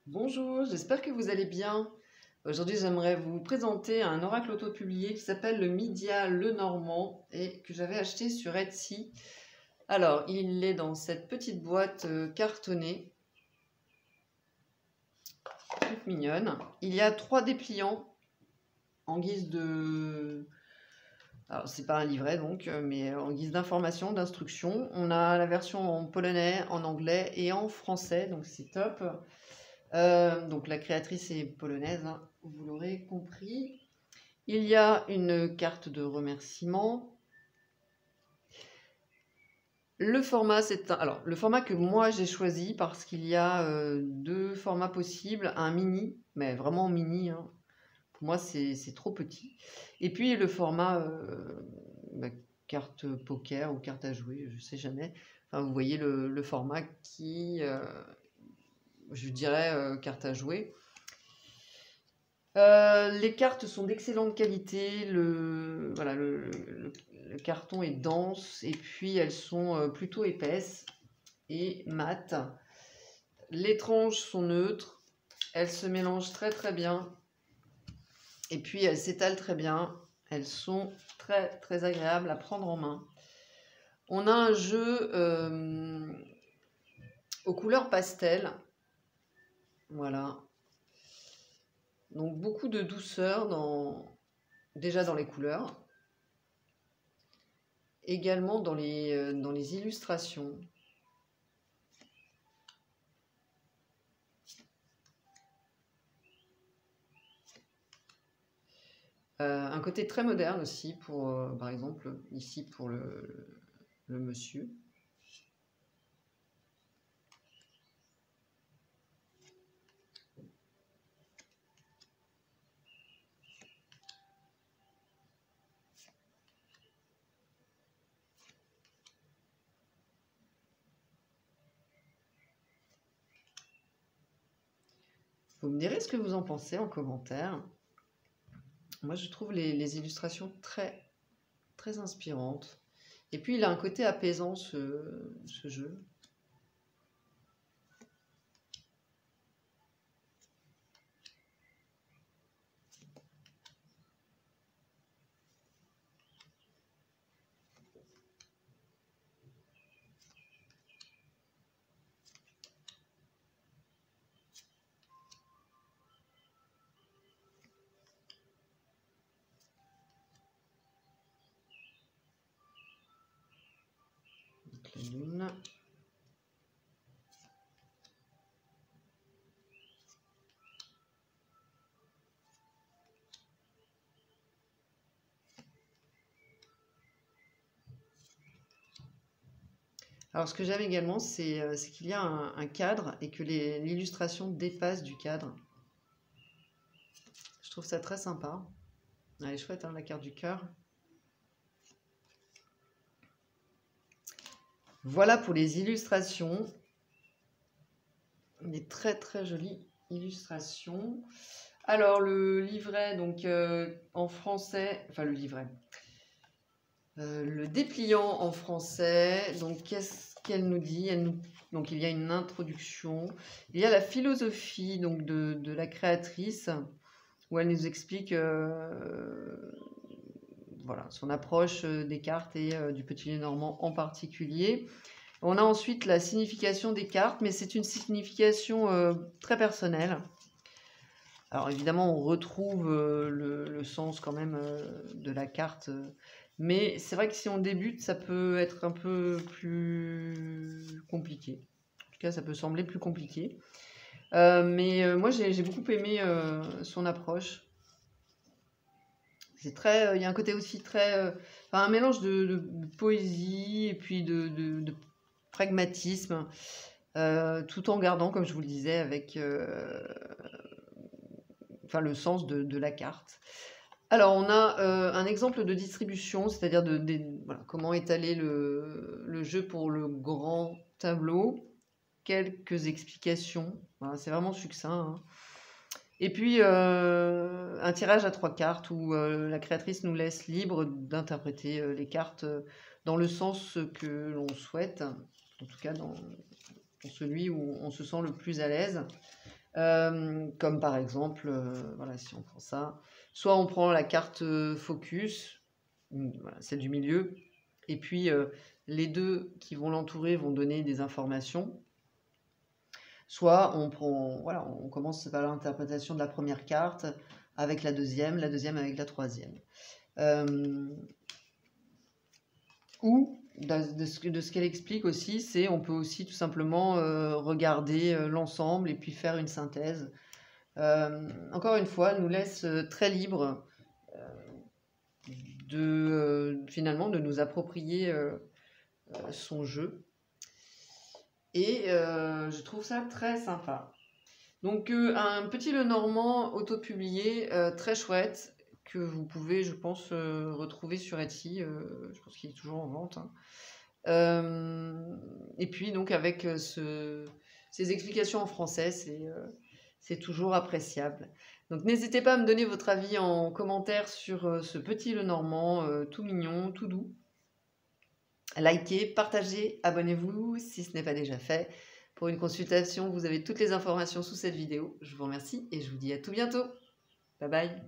Bonjour, j'espère que vous allez bien. Aujourd'hui, j'aimerais vous présenter un oracle auto-publié qui s'appelle le Midia Lenormand et que j'avais acheté sur Etsy. Alors, il est dans cette petite boîte cartonnée, toute mignonne. Il y a 3 dépliants en guise de... Alors, c'est pas un livret donc, mais en guise d'information, d'instruction. On a la version en polonais, en anglais et en français, donc c'est top. Donc la créatrice est polonaise, hein, vous l'aurez compris. Il y a une carte de remerciement. Le format, alors le format que moi j'ai choisi parce qu'il y a 2 formats possibles, un mini, mais vraiment mini, hein. Pour moi c'est trop petit. Et puis le format carte poker ou carte à jouer, je sais jamais. Enfin, vous voyez le format qui, je dirais, carte à jouer. Les cartes sont d'excellente qualité, voilà, le carton est dense et puis elles sont plutôt épaisses et mates. Les tranches sont neutres, elles se mélangent très bien et puis elles s'étalent très bien. Elles sont très agréables à prendre en main. On a un jeu aux couleurs pastel, voilà. Donc beaucoup de douceur déjà dans les couleurs. Également dans les illustrations. Un côté très moderne aussi, par exemple, ici pour le monsieur. Vous me direz ce que vous en pensez en commentaire. Moi, je trouve les illustrations très inspirantes. Et puis, il a un côté apaisant, ce jeu. Donc, la lune. Alors, ce que j'aime également, c'est qu'il y a un cadre et que l'illustration dépasse du cadre. Je trouve ça très sympa. Elle est chouette, hein, la carte du cœur. Voilà pour les illustrations. Des très jolies illustrations. Alors, le livret, donc en français, enfin le livret. Le dépliant en français, donc qu'est-ce qu'elle nous dit? Donc il y a une introduction, il y a la philosophie donc de la créatrice, où elle nous explique voilà, son approche des cartes et du petit Lenormand en particulier. On a ensuite la signification des cartes, mais c'est une signification très personnelle. Alors évidemment, on retrouve le sens quand même de la carte, mais c'est vrai que si on débute, ça peut être un peu plus compliqué. En tout cas, ça peut sembler plus compliqué. Mais moi, j'ai beaucoup aimé son approche. C'est très, il y a un côté aussi très, enfin, un mélange de poésie et puis de pragmatisme, tout en gardant, comme je vous le disais, avec enfin, le sens de la carte. Alors, on a un exemple de distribution, c'est-à-dire voilà, comment étaler le jeu pour le grand tableau. Quelques explications, voilà, c'est vraiment succinct, hein. Et puis, un tirage à 3 cartes où la créatrice nous laisse libre d'interpréter les cartes dans le sens que l'on souhaite, en tout cas dans celui où on se sent le plus à l'aise. Comme par exemple, voilà, si on prend ça, soit on prend la carte focus, voilà, celle du milieu, et puis les deux qui vont l'entourer vont donner des informations. Soit on prend, voilà, on commence par l'interprétation de la première carte avec la deuxième avec la troisième. Ou de ce qu'elle explique aussi, c'est on peut aussi tout simplement regarder l'ensemble et puis faire une synthèse. Encore une fois, elle nous laisse très libre finalement de nous approprier son jeu. Et je trouve ça très sympa. Donc un petit Lenormand auto-publié, très chouette, que vous pouvez, je pense, retrouver sur Etsy. Je pense qu'il est toujours en vente, hein. Et puis donc avec ces explications en français, c'est toujours appréciable. Donc n'hésitez pas à me donner votre avis en commentaire sur ce petit Lenormand tout mignon, tout doux. Likez, partagez, abonnez-vous si ce n'est pas déjà fait. Pour une consultation, vous avez toutes les informations sous cette vidéo. Je vous remercie et je vous dis à tout bientôt. Bye bye.